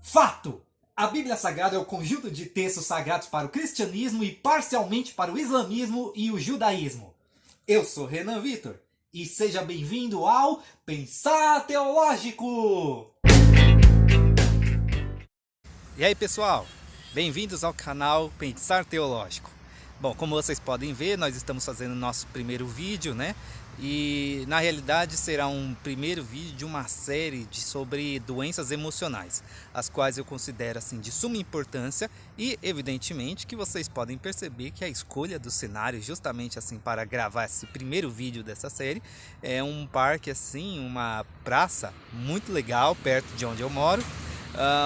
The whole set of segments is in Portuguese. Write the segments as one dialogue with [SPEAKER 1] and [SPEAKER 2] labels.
[SPEAKER 1] Fato! A Bíblia Sagrada é o conjunto de textos sagrados para o cristianismo e parcialmente para o islamismo e o judaísmo. Eu sou Renan Vitor e seja bem-vindo ao Pensar Teológico!
[SPEAKER 2] E aí pessoal, bem-vindos ao canal Pensar Teológico. Bom, como vocês podem ver, nós estamos fazendo nosso primeiro vídeo, né? E na realidade será um primeiro vídeo de uma série sobre doenças emocionais, as quais eu considero assim de suma importância e evidentemente que vocês podem perceber que a escolha do cenário justamente assim para gravar esse primeiro vídeo dessa série é um parque assim, uma praça muito legal perto de onde eu moro.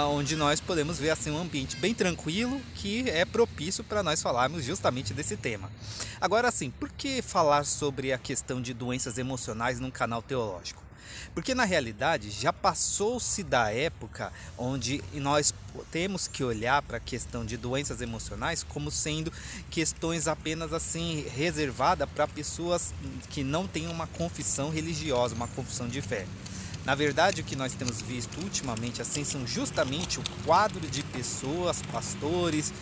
[SPEAKER 2] Onde nós podemos ver assim um ambiente bem tranquilo que é propício para nós falarmos justamente desse tema. Agora assim, por que falar sobre a questão de doenças emocionais num canal teológico? Porque na realidade já passou-se da época onde nós temos que olhar para a questão de doenças emocionais como sendo questões apenas assim reservadas para pessoas que não têm uma confissão religiosa, uma confissão de fé. Na verdade, o que nós temos visto ultimamente assim são justamente o quadro de pessoas, pastores,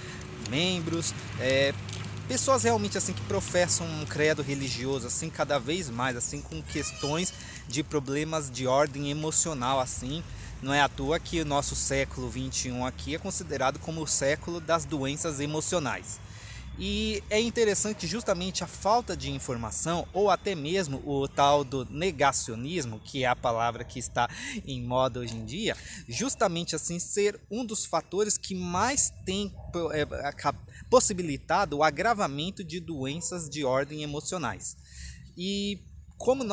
[SPEAKER 2] membros, pessoas realmente assim que professam um credo religioso assim cada vez mais assim com questões de problemas de ordem emocional assim. Não é à toa que o nosso século 21 aqui é considerado como o século das doenças emocionais. E é interessante justamente a falta de informação ou até mesmo o tal do negacionismo, que é a palavra que está em moda hoje em dia, justamente assim ser um dos fatores que mais tem possibilitado o agravamento de doenças de ordem emocionais. E como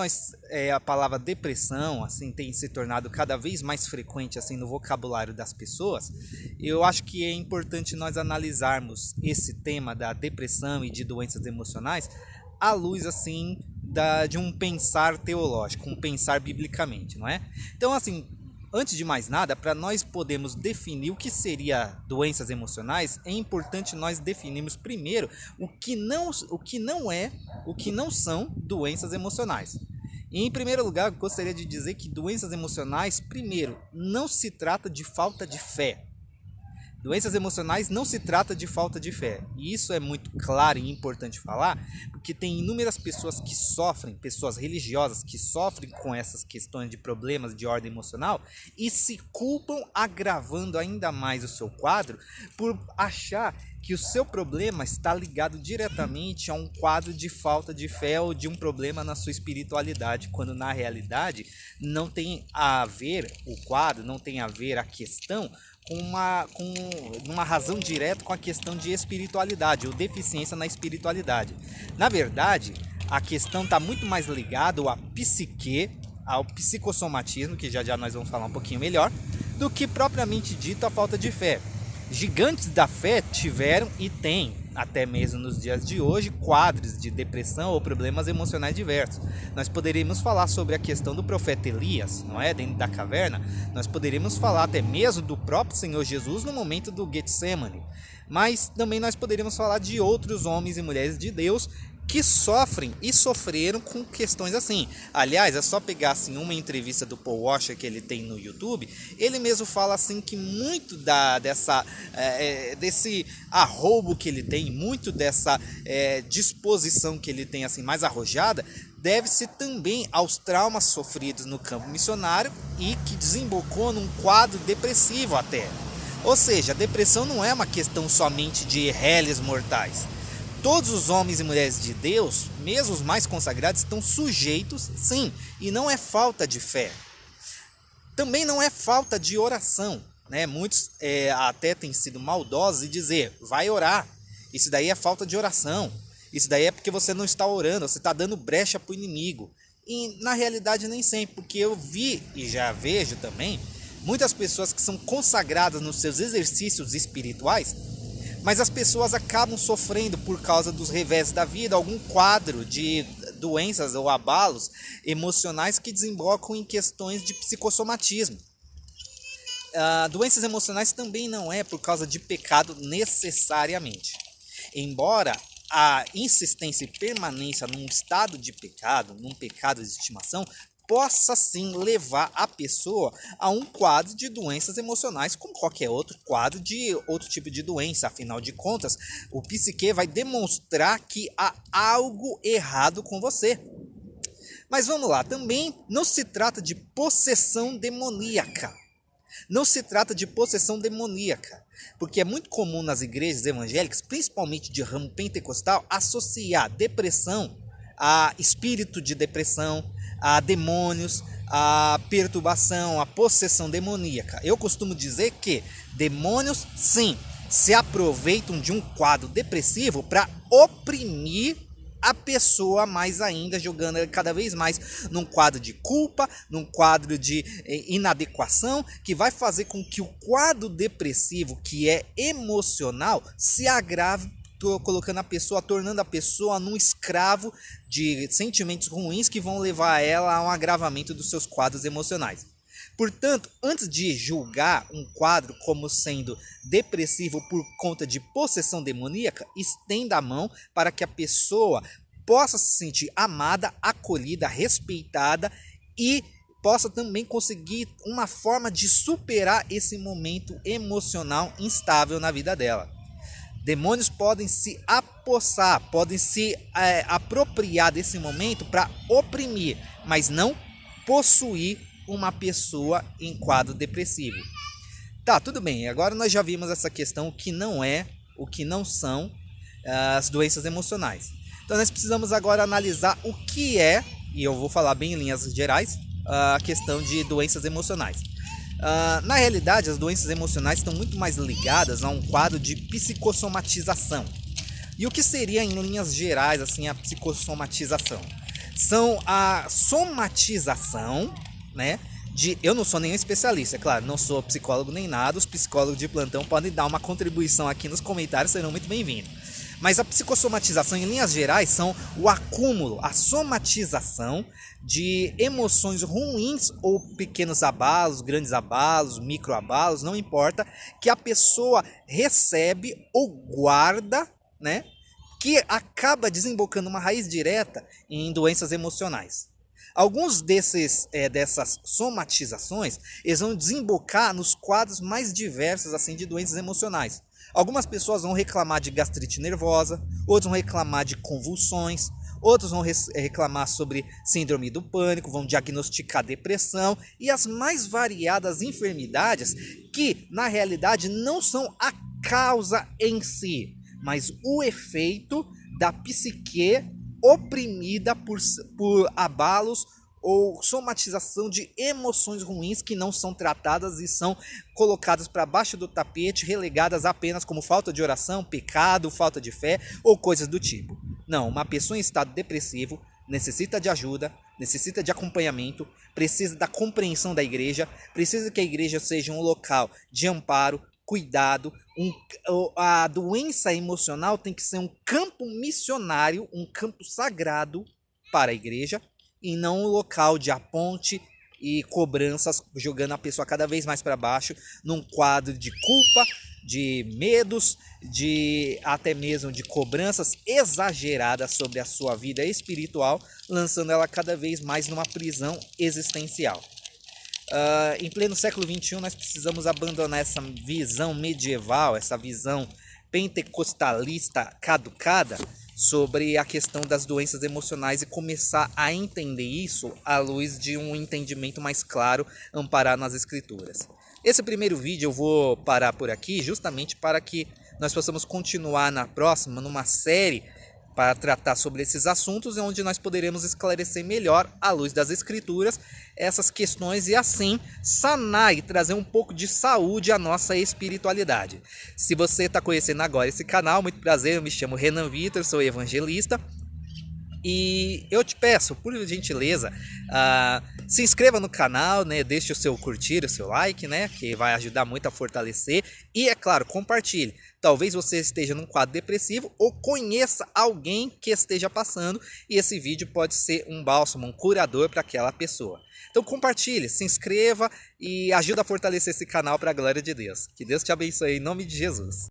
[SPEAKER 2] a palavra depressão assim tem se tornado cada vez mais frequente assim no vocabulário das pessoas, eu acho que é importante nós analisarmos esse tema da depressão e de doenças emocionais à luz assim de um pensar teológico, um pensar biblicamente, não é? Então assim, antes de mais nada, para nós podermos definir o que seria doenças emocionais, é importante nós definirmos primeiro o que não são doenças emocionais. E, em primeiro lugar, eu gostaria de dizer que doenças emocionais, primeiro, não se trata de falta de fé. Doenças emocionais não se trata de falta de fé. E isso é muito claro e importante falar, porque tem inúmeras pessoas que sofrem, pessoas religiosas que sofrem com essas questões de problemas de ordem emocional e se culpam, agravando ainda mais o seu quadro por achar que o seu problema está ligado diretamente a um quadro de falta de fé ou de um problema na sua espiritualidade, quando na realidade não tem a ver o quadro, não tem a ver a questão com uma razão direta com a questão de espiritualidade ou deficiência na espiritualidade. Na verdade, a questão está muito mais ligada à psique, ao psicossomatismo, que já nós vamos falar um pouquinho melhor, do que propriamente dito a falta de fé. Gigantes da fé tiveram e têm, até mesmo nos dias de hoje, quadros de depressão ou problemas emocionais diversos. Nós poderíamos falar sobre a questão do profeta Elias, não é? Dentro da caverna. Nós poderíamos falar até mesmo do próprio Senhor Jesus no momento do Getsemane. Mas também nós poderíamos falar de outros homens e mulheres de Deus que sofrem e sofreram com questões assim. Aliás, é só pegar assim, uma entrevista do Paul Washer que ele tem no YouTube, ele mesmo fala assim que muito desse arrobo que ele tem, muito dessa disposição que ele tem assim mais arrojada, deve-se também aos traumas sofridos no campo missionário e que desembocou num quadro depressivo até. Ou seja, a depressão não é uma questão somente de réis mortais. Todos os homens e mulheres de Deus, mesmo os mais consagrados, estão sujeitos, sim, e não é falta de fé. Também não é falta de oração, né? Muitos até têm sido maldosos e dizer, vai orar, isso daí é falta de oração, isso daí é porque você não está orando, você está dando brecha para o inimigo. E na realidade nem sempre, porque eu vi e já vejo também, muitas pessoas que são consagradas nos seus exercícios espirituais, mas as pessoas acabam sofrendo por causa dos revés da vida, algum quadro de doenças ou abalos emocionais que desembocam em questões de psicossomatismo. Doenças emocionais também não é por causa de pecado necessariamente. Embora a insistência e permanência num estado de pecado, num pecado de estimação, possa sim levar a pessoa a um quadro de doenças emocionais, como qualquer outro quadro de outro tipo de doença. Afinal de contas, o psique vai demonstrar que há algo errado com você. Mas vamos lá, também não se trata de possessão demoníaca. Não se trata de possessão demoníaca, porque é muito comum nas igrejas evangélicas, principalmente de ramo pentecostal, associar depressão a espírito de depressão, a demônios, a perturbação, a possessão demoníaca. Eu costumo dizer que demônios, sim, se aproveitam de um quadro depressivo para oprimir a pessoa mais ainda, jogando ela cada vez mais num quadro de culpa, num quadro de inadequação, que vai fazer com que o quadro depressivo, que é emocional, se agrave, colocando a pessoa, tornando a pessoa num escravo de sentimentos ruins que vão levar ela a um agravamento dos seus quadros emocionais. Portanto, antes de julgar um quadro como sendo depressivo por conta de possessão demoníaca, estenda a mão para que a pessoa possa se sentir amada, acolhida, respeitada e possa também conseguir uma forma de superar esse momento emocional instável na vida dela. Demônios podem se apossar, podem se apropriar desse momento para oprimir, mas não possuir uma pessoa em quadro depressivo. Tá, tudo bem, agora nós já vimos essa questão, o que não é, o que não são as doenças emocionais. Então nós precisamos agora analisar o que é, e eu vou falar bem em linhas gerais, a questão de doenças emocionais. Na realidade, as doenças emocionais estão muito mais ligadas a um quadro de psicossomatização. E o que seria, em linhas gerais, assim, a psicossomatização? São a somatização, né? Eu não sou nenhum especialista, é claro, não sou psicólogo nem nada. Os psicólogos de plantão podem dar uma contribuição aqui nos comentários, serão muito bem-vindos. Mas a psicossomatização, em linhas gerais, são o acúmulo, a somatização de emoções ruins ou pequenos abalos, grandes abalos, microabalos, não importa, que a pessoa recebe ou guarda, né? Que acaba desembocando uma raiz direta em doenças emocionais. Alguns dessas somatizações, eles vão desembocar nos quadros mais diversos assim, de doenças emocionais. Algumas pessoas vão reclamar de gastrite nervosa, outros vão reclamar de convulsões, outros vão reclamar sobre síndrome do pânico, vão diagnosticar depressão e as mais variadas enfermidades que, na realidade, não são a causa em si, mas o efeito da psique oprimida por abalos ou somatização de emoções ruins que não são tratadas e são colocadas para baixo do tapete, relegadas apenas como falta de oração, pecado, falta de fé ou coisas do tipo. Não, uma pessoa em estado depressivo necessita de ajuda, necessita de acompanhamento, precisa da compreensão da igreja, precisa que a igreja seja um local de amparo, cuidado. A doença emocional tem que ser um campo missionário, um campo sagrado para a igreja, e não um local de aponte e cobranças, jogando a pessoa cada vez mais para baixo, num quadro de culpa, de medos, de até mesmo de cobranças exageradas sobre a sua vida espiritual, lançando ela cada vez mais numa prisão existencial. Em pleno século XXI, nós precisamos abandonar essa visão medieval, essa visão pentecostalista caducada sobre a questão das doenças emocionais e começar a entender isso à luz de um entendimento mais claro, amparado nas escrituras. Esse primeiro vídeo eu vou parar por aqui justamente para que nós possamos continuar na próxima, numa série para tratar sobre esses assuntos, onde nós poderemos esclarecer melhor, à luz das escrituras, essas questões e assim sanar e trazer um pouco de saúde à nossa espiritualidade. Se você está conhecendo agora esse canal, muito prazer, eu me chamo Renan Vitor, sou evangelista. E eu te peço, por gentileza, se inscreva no canal, né? Deixe o seu curtir, o seu like, né? Que vai ajudar muito a fortalecer. E, é claro, compartilhe. Talvez você esteja num quadro depressivo ou conheça alguém que esteja passando. E esse vídeo pode ser um bálsamo, um curador para aquela pessoa. Então compartilhe, se inscreva e ajude a fortalecer esse canal para a glória de Deus. Que Deus te abençoe em nome de Jesus.